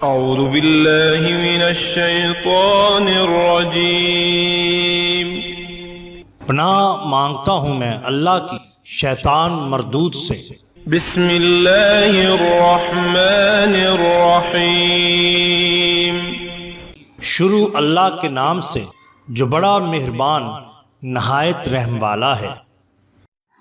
اعوذ باللہ من الشیطان الرجیم۔ پناہ مانگتا ہوں میں اللہ کی شیطان مردود سے۔ بسم اللہ الرحمن الرحیم۔ شروع اللہ کے نام سے جو بڑا مہربان نہایت رحم والا ہے۔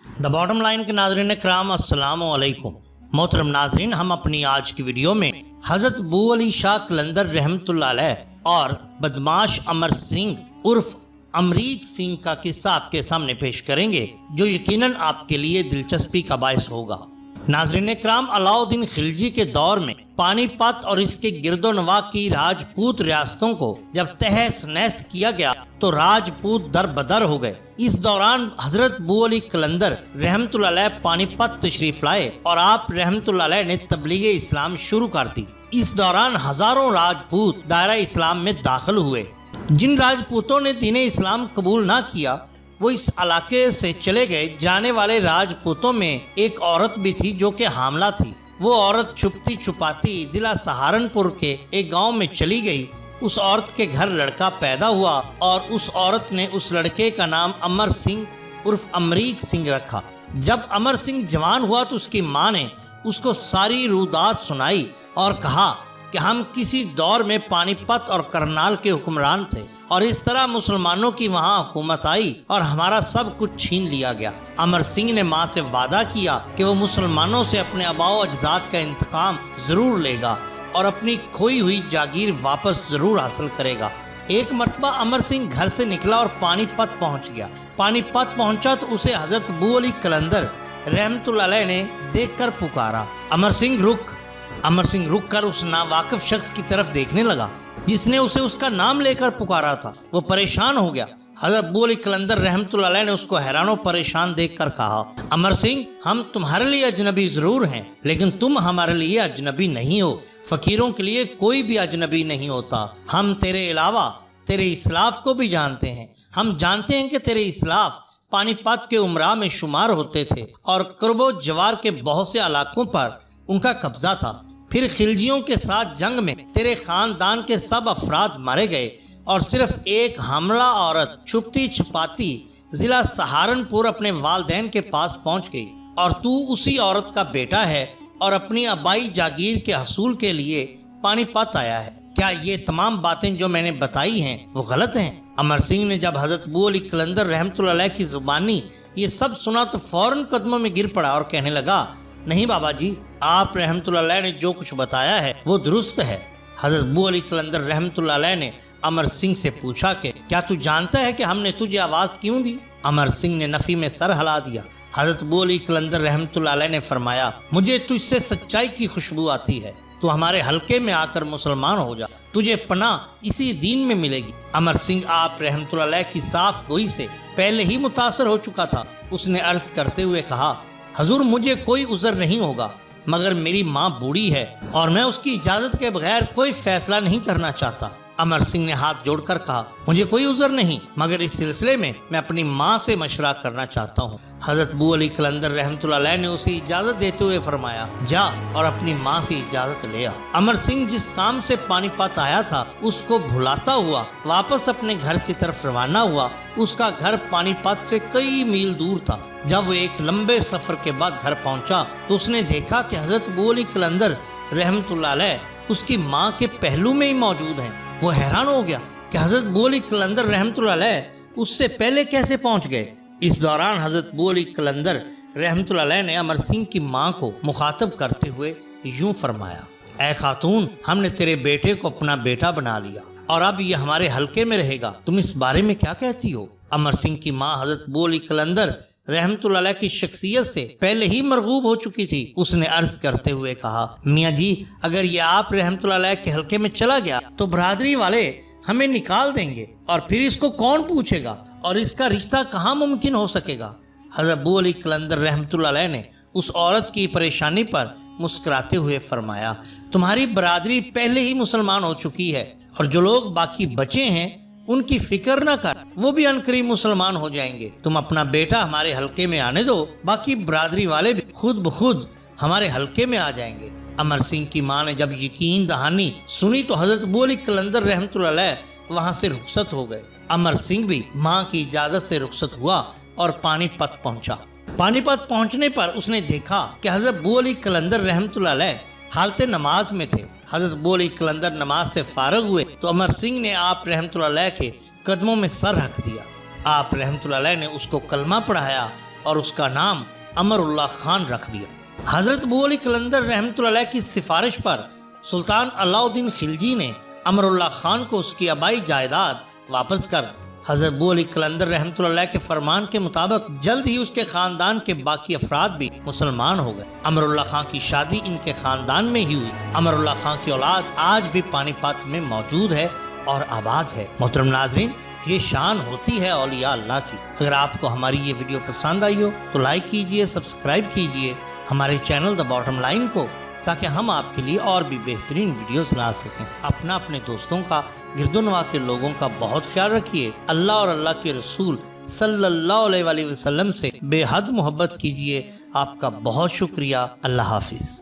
دا باٹم لائن کے ناظرین کرام السلام علیکم۔ محترم ناظرین، ہم اپنی آج کی ویڈیو میں حضرت بو علی شاہ قلندر رحمۃ اللہ علیہ اور بدماش امر سنگھ عرف امریک سنگھ کا قصہ آپ کے سامنے پیش کریں گے، جو یقیناً آپ کے لیے دلچسپی کا باعث ہوگا۔ ناظرین کرام، علاؤ الدین خلجی کے دور میں پانی پت اور اس کے گرد و نواح کی راجپوت ریاستوں کو جب تہس نہس کیا گیا تو راجپوت در بدر ہو گئے۔ اس دوران حضرت بو علی قلندر رحمۃ اللہ علیہ پانی پت تشریف لائے اور آپ رحمۃ اللہ علیہ نے تبلیغ اسلام شروع کر دی۔ اس دوران ہزاروں راجپوت دائرہ اسلام میں داخل ہوئے۔ جن راجپوتوں نے دین اسلام قبول نہ کیا وہ اس علاقے سے چلے گئے۔ جانے والے راجپوتوں میں ایک عورت بھی تھی جو کہ حاملہ تھی۔ وہ عورت چھپتی چھپاتی ضلع سہارنپور کے ایک گاؤں میں چلی گئی۔ اس عورت کے گھر لڑکا پیدا ہوا اور اس عورت نے اس لڑکے کا نام امر سنگھ عرف امریک سنگھ رکھا۔ جب امر سنگھ جوان ہوا تو اس کی ماں نے اس کو ساری رودات سنائی اور کہا کہ ہم کسی دور میں پانی پت اور کرنال کے حکمران تھے اور اس طرح مسلمانوں کی وہاں حکومت آئی اور ہمارا سب کچھ چھین لیا گیا۔ امر سنگھ نے ماں سے وعدہ کیا کہ وہ مسلمانوں سے اپنے آباء و اجداد کا انتقام ضرور لے گا اور اپنی کھوئی ہوئی جاگیر واپس ضرور حاصل کرے گا۔ ایک مرتبہ امر سنگھ گھر سے نکلا اور پانی پت پہنچ گیا۔ پانی پت پہنچا تو اسے حضرت بو علی قلندر رحمۃ اللہ علیہ نے دیکھ کر پکارا، امر سنگھ رک کر اس ناواقف شخص کی طرف دیکھنے لگا جس نے اسے اس کا نام لے کر پکارا تھا۔ وہ پریشان ہو گیا۔ حضرت بو علی قلندر رحمۃ اللہ علیہ نے اس کو حیران و پریشان دیکھ کر کہا، امر سنگھ، ہم تمہارے لیے اجنبی ضرور ہیں لیکن تم ہمارے لیے اجنبی نہیں ہو۔ فقیروں کے لیے کوئی بھی اجنبی نہیں ہوتا۔ ہم تیرے علاوہ تیرے اسلاف کو بھی جانتے ہیں۔ ہم جانتے ہیں کہ تیرے اسلاف پانی پت کے امراء میں شمار ہوتے تھے اور قرب و جوار کے بہت سے علاقوں پر ان کا قبضہ تھا۔ پھر خلجیوں کے ساتھ جنگ میں تیرے خاندان کے سب افراد مارے گئے اور صرف ایک حاملہ عورت چھپتی چھپاتی ضلع سہارنپور اپنے والدین کے پاس پہنچ گئی اور تو اسی عورت کا بیٹا ہے اور اپنی آبائی جاگیر کے حصول کے لیے پانی پت آیا ہے۔ کیا یہ تمام باتیں جو میں نے بتائی ہیں وہ غلط ہیں؟ امر سنگھ نے جب حضرت بو علی قلندر رحمۃ اللہ علیہ کی زبانی یہ سب سنا تو فوراً قدموں میں گر پڑا اور کہنے لگا، نہیں بابا جی، آپ رحمۃ اللہ علیہ نے جو کچھ بتایا ہے وہ درست ہے۔ حضرت بو علی قلندر رحمۃ اللہ علیہ نے امر سنگھ سے پوچھا کہ کیا تو جانتا ہے کہ ہم نے تجھے آواز کیوں دی؟ امر سنگھ نے نفی میں سر ہلا دیا۔ حضرت بو علی قلندر رحمۃ اللہ علیہ نے فرمایا، مجھے تجھ سے سچائی کی خوشبو آتی ہے۔ تو ہمارے حلقے میں آ کر مسلمان ہو جا، تجھے پناہ اسی دین میں ملے گی۔ امر سنگھ آپ رحمۃ اللہ علیہ کی صاف گوئی سے پہلے ہی متاثر ہو چکا تھا۔ اس نے عرض کرتے ہوئے کہا، حضور، مجھے کوئی عذر نہیں ہوگا مگر میری ماں بوڑھی ہے اور میں اس کی اجازت کے بغیر کوئی فیصلہ نہیں کرنا چاہتا۔ امر سنگھ نے ہاتھ جوڑ کر کہا، مجھے کوئی عذر نہیں مگر اس سلسلے میں اپنی ماں سے مشورہ کرنا چاہتا ہوں۔ حضرت بو علی قلندر رحمۃ اللہ علیہ نے اسے اجازت دیتے ہوئے فرمایا، جا اور اپنی ماں سے اجازت لے آ۔ امر سنگھ جس کام سے پانی پت آیا تھا اس کو بھلاتا ہوا واپس اپنے گھر کی طرف روانہ ہوا۔ اس کا گھر پانی پت سے کئی میل دور تھا۔ جب وہ ایک لمبے سفر کے بعد گھر پہنچا تو اس نے دیکھا کہ حضرت بو علی قلندر رحمۃ اللہ علیہ اس کی ماں کے پہلو میں ہی موجود ہیں۔ وہ حیران ہو گیا کہ حضرت بو علی قلندر رحمۃ اللہ علیہ اس سے پہلے کیسے پہنچ گئے۔ اس دوران حضرت بو علی قلندر رحمۃ اللہ علیہ نے امر سنگھ کی ماں کو مخاطب کرتے ہوئے یوں فرمایا، اے خاتون، ہم نے تیرے بیٹے کو اپنا بیٹا بنا لیا اور اب یہ ہمارے حلقے میں رہے گا، تم اس بارے میں کیا کہتی ہو؟ امر سنگھ کی ماں حضرت بو علی قلندر رحمۃ اللہ علیہ کی شخصیت سے پہلے ہی مرغوب ہو چکی تھی۔ اس نے عرض کرتے ہوئے کہا، میاں جی، اگر یہ آپ رحمۃ اللہ علیہ کے حلقے میں چلا گیا تو برادری والے ہمیں نکال دیں گے اور پھر اس کو کون پوچھے گا اور اس کا رشتہ کہاں ممکن ہو سکے گا؟ حضرت بو علی قلندر رحمۃ اللہ علیہ نے اس عورت کی پریشانی پر مسکراتے ہوئے فرمایا، تمہاری برادری پہلے ہی مسلمان ہو چکی ہے اور جو لوگ باقی بچے ہیں ان کی فکر نہ کر، وہ بھی عنقریب مسلمان ہو جائیں گے۔ تم اپنا بیٹا ہمارے حلقے میں آنے دو، باقی برادری والے بھی خود بخود ہمارے حلقے میں آ جائیں گے۔ امر سنگھ کی ماں نے جب یقین دہانی سنی تو حضرت ابو علی قلندر رحمۃ اللہ علیہ وہاں سے رخصت ہو گئے۔ امر سنگھ بھی ماں کی اجازت سے رخصت ہوا اور پانی پت پہنچا۔ پانی پت پہنچنے پر اس نے دیکھا کہ حضرت ابو علی قلندر رحمۃ اللہ علیہ حالت نماز میں تھے۔ حضرت ابو علی قلندر نماز سے فارغ ہوئے تو امر سنگھ نے آپ رحمۃ اللہ علیہ کے قدموں میں سر رکھ دیا۔ آپ رحمۃ اللہ علیہ نے اس کو کلمہ پڑھایا اور اس کا نام امر اللہ خان رکھ دیا۔ حضرت ابو علی قلندر رحمۃ اللہ علیہ کی سفارش پر سلطان علاء الدین خلجی نے امر اللہ خان کو اس کی آبائی جائیداد واپس کر دی۔ حضرت ابو علی قلندر رحمۃ اللہ علیہ کے فرمان کے مطابق جلد ہی اس کے خاندان کے باقی افراد بھی مسلمان ہو گئے۔ امر اللہ خان کی شادی ان کے خاندان میں ہی ہوئی۔ امر اللہ خان کی اولاد آج بھی پانی پت میں موجود ہے اور آباد ہے۔ محترم ناظرین، یہ شان ہوتی ہے اولیاء اللہ کی۔ اگر آپ کو ہماری یہ ویڈیو پسند آئی ہو تو لائک کیجئے، سبسکرائب کیجئے ہمارے چینل دا باٹم لائن کو، تاکہ ہم آپ کے لیے اور بھی بہترین ویڈیوز لا سکیں۔ اپنے دوستوں کا، گرد و نواح کے لوگوں کا بہت خیال رکھیے۔ اللہ اور اللہ کے رسول صلی اللہ علیہ وآلہ وسلم سے بے حد محبت کیجئے۔ آپ کا بہت شکریہ۔ اللہ حافظ۔